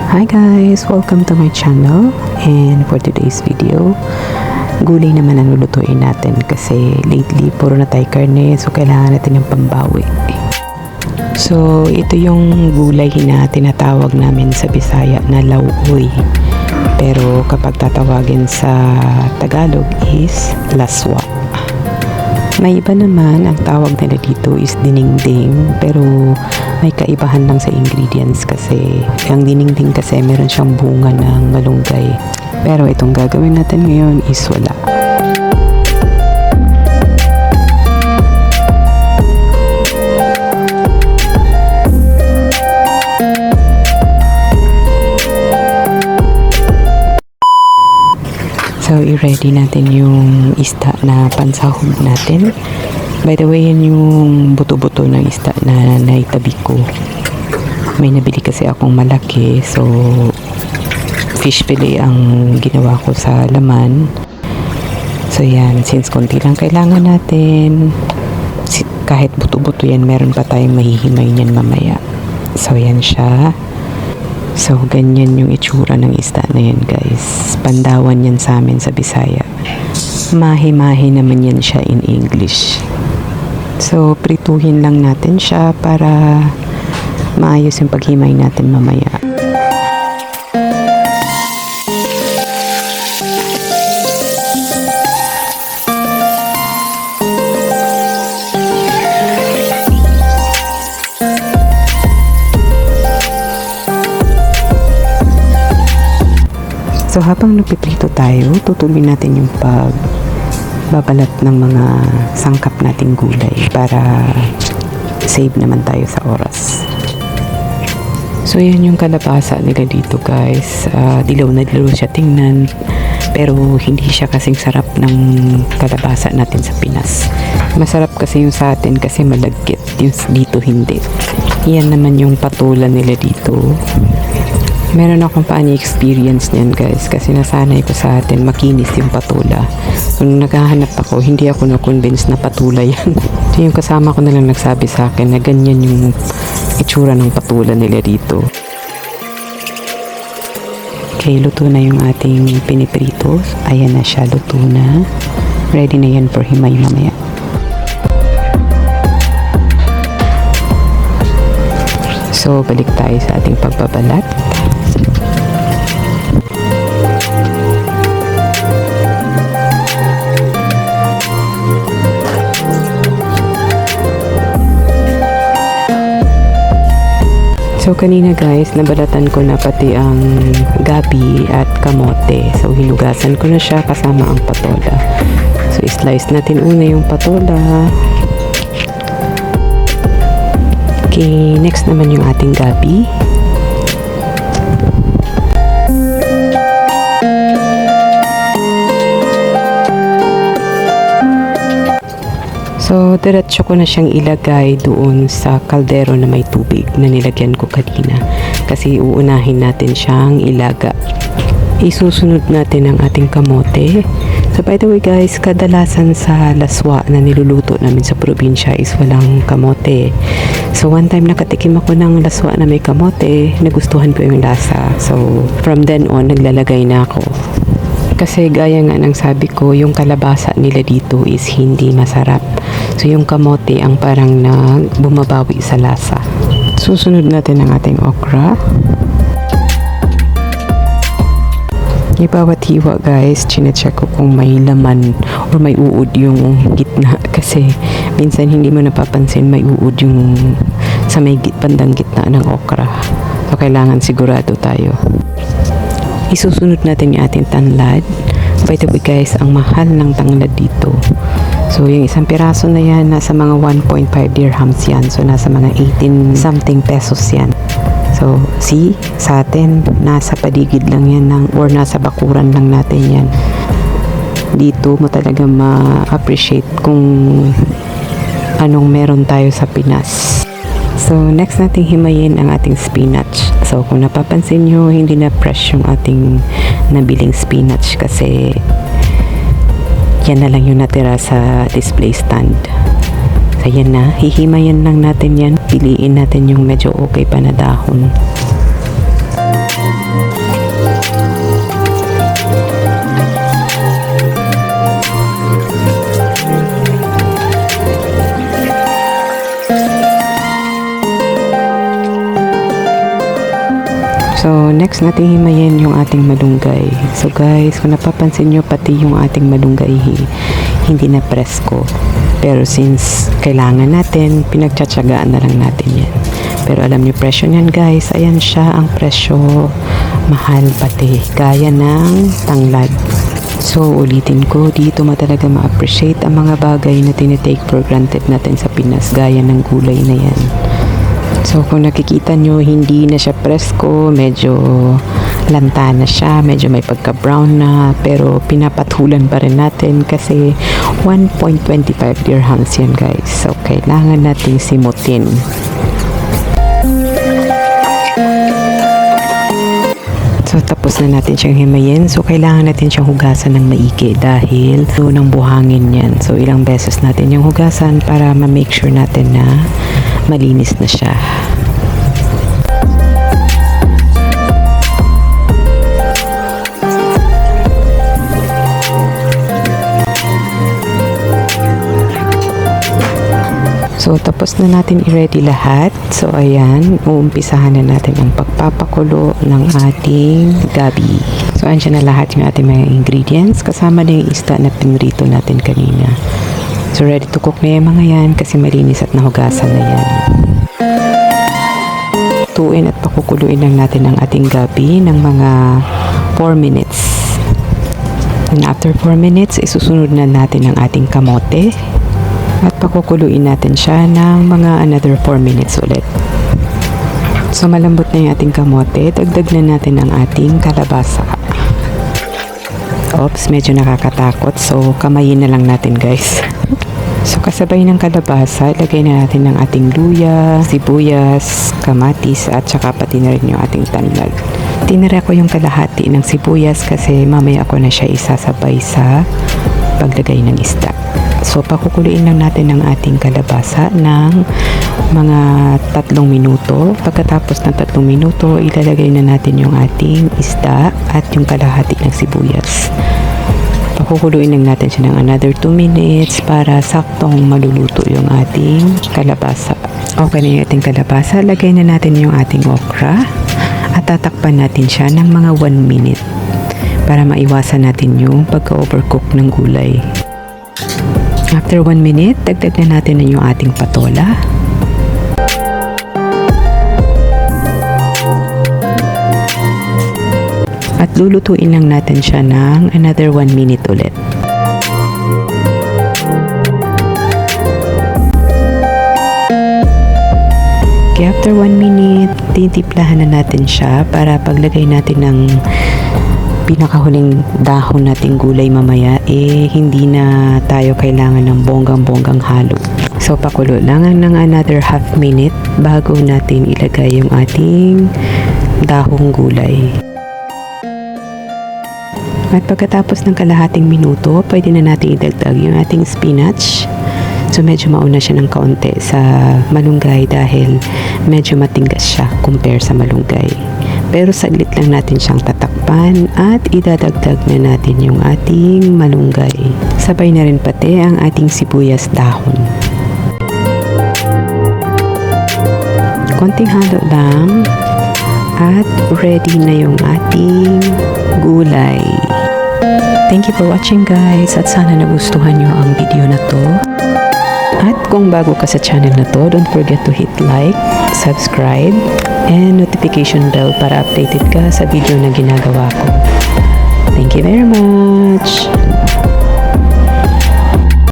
Hi guys! Welcome to my channel, and for today's video, gulay naman ang lulutuin natin kasi lately puro na tayo karne, so kailangan natin ng pambawi. So ito yung gulay na tinatawag namin sa Bisaya na lauoy, pero kapag tatawagin sa Tagalog is laswa. May iba naman, ang tawag nila dito is dinengdeng, pero may kaibahan lang sa ingredients kasi ang dinengdeng kasi meron siyang bunga ng malunggay, pero itong gagawin natin ngayon is wala. So, i-ready natin yung isda na pansahog natin. By the way, yan yung buto-buto ng isda na naitabi ko. May nabili kasi akong malaki. So, fish fillet ang ginawa ko sa laman. So, yan. Since konti lang kailangan natin, kahit buto-buto yan, meron pa tayong mahihimay niyan mamaya. So, yan siya. So, ganyan yung itsura ng isda na yan, guys. Pandawan yan sa amin sa Bisaya. Mahi-mahi naman yan siya in English. So, prituhin lang natin siya para maayos yung paghimay natin mamaya. So habang napiprito tayo, tutuloy natin yung pagbabalat ng mga sangkap nating gulay para save naman tayo sa oras. So yan yung kalabasa nila dito, guys. Dilaw na dilaw siya tingnan, pero hindi siya kasing sarap ng kalabasa natin sa Pinas. Masarap kasi yung sa atin kasi malagkit, yung dito hindi. Yan naman yung patulan nila dito. Meron akong pani-experience niyan, guys, kasi nasanay ko sa atin makinis yung patula. Kung naghahanap ako, hindi ako na-convince na patula yan. So yung kasama ko na lang nagsabi sa akin na ganyan yung itsura ng patula nila dito. Okay, luto na yung ating piniprito. Ayan na siya, luto na. Ready na yan for himay mamaya. So, balik tayo sa ating pagbabalat. So, kanina, guys, nabalatan ko na pati ang gabi at kamote. So, hilugasan ko na siya kasama ang patola. So, slice natin una yung patola. Okay, next naman yung ating gabi. So, diretso ko na siyang ilagay doon sa kaldero na may tubig na nilagyan ko kanina. Kasi uunahin natin siyang ilaga. Isusunod natin ang ating kamote. So, by the way, guys, kadalasan sa laswa na niluluto namin sa probinsya is walang kamote. So, one time nakatikim ako ng laswa na may kamote, nagustuhan ko yung lasa. So, from then on, naglalagay na ako. Kasi gaya nga ng sabi ko, yung kalabasa nila dito is hindi masarap. So yung kamote ang parang bumabawi sa lasa. Susunod natin ang ating okra. Bawat hiwa, guys, chinecheck ko kung may laman or may uod yung gitna. Kasi minsan hindi mo napapansin may uod yung sa may bandang gitna ng okra. So kailangan sigurado tayo. Isusunod natin yung ating tanglad. By the way, guys, ang mahal ng tanglad dito. So, yung isang piraso na yan, nasa mga 1.5 dirhams yan. So, nasa mga 18 something pesos yan. So, see, sa atin, nasa paligid lang yan or nasa bakuran lang natin yan. Dito mo talaga ma-appreciate kung anong meron tayo sa Pinas. So, next nating himayin ang ating spinach. So, kung napapansin nyo, hindi na fresh yung ating nabiling spinach kasi yan na lang yung natira sa display stand. So, yan na. Hihimayin lang natin yan. Piliin natin yung medyo okay pa na dahon. So, next natin himayin yung ating malunggay. So guys, kung napapansin nyo, pati yung ating malunggay hindi na presko. Pero since kailangan natin, pinagtsatsagaan na lang natin yan. Pero alam nyo presyo niyan guys, ayan siya ang presyo. Mahal pati, gaya ng tanglad. So, ulitin ko, dito talaga ma-appreciate ang mga bagay na tinitake for granted natin sa Pinas, gaya ng gulay na yan. So, kung nakikita nyo, hindi na siya presko, medyo lanta na siya, medyo may pagka-brown na, pero pinapatulan pa rin natin kasi 1.25 dirhams yan guys. So, kailangan nating simutin. So, tapos na natin siyang himayin. So, kailangan natin siyang hugasan ng maigi dahil unang buhangin yan. So, ilang beses natin yung hugasan para ma-make sure natin na malinis na siya. So, tapos na natin i-ready lahat. So, ayan, uumpisahan na natin ang pagpapakulo ng ating gabi. So, andyan na lahat yung ating mga ingredients. Kasama na yung isda na pinrito natin kanina. So, ready to cook na yung mga yan kasi malinis at nahugasan na yan. Tuin at pakukuluin lang natin ang ating gabi ng mga 4 minutes. And after 4 minutes, isusunod na natin ang ating kamote. At pakukuluin natin siya ng mga another 4 minutes ulit. So, malambot na yung ating kamote. Dagdag na natin ang ating kalabasa. Oops, medyo nakakatakot. So, kamayin na lang natin guys. So, kasabay ng kalabasa, lagay na natin ang ating luya, sibuyas, kamatis, at saka pati na rin yung ating tanglad. Tinira ko yung kalahati ng sibuyas kasi mamaya ko na siya isasabay sa paglagay ng isda. So, pakukuluin lang natin ang ating kalabasa ng mga 3 minuto. Pagkatapos ng 3 minuto, ilalagay na natin yung ating isda at yung kalahati ng sibuyas. Pakukuluin lang natin siya ng another 2 minutes para saktong maluluto yung ating kalabasa. Okay na yung ating kalabasa. Lagay na natin yung ating okra at tatakpan natin siya ng mga 1 minute para maiwasan natin yung pagka-overcook ng gulay. After 1 minute, dagdag na natin yung ating patola. At lulutuin lang natin siya ng another 1 minute ulit. Okay, after 1 minute, titiplahan na natin siya para paglagay natin ng pinakahuling dahon nating gulay mamaya, hindi na tayo kailangan ng bonggang-bonggang halo. So, pakulo lang ng another half minute bago natin ilagay yung ating dahong gulay. At pagkatapos ng kalahating minuto, pwede na natin idagdag yung ating spinach. So, medyo mauna siya ng kaunti sa malunggay dahil medyo matinggas siya compare sa malunggay. Pero saglit lang natin siyang tatakpan at idadagdag na natin yung ating malunggay. Sabay na rin pati ang ating sibuyas dahon. Konting halo lang at ready na yung ating gulay. Thank you for watching guys at sana nagustuhan nyo ang video na to. At kung bago ka sa channel na to, don't forget to hit like, subscribe, and notification bell para updated ka sa video na ginagawa ko. Thank you very much!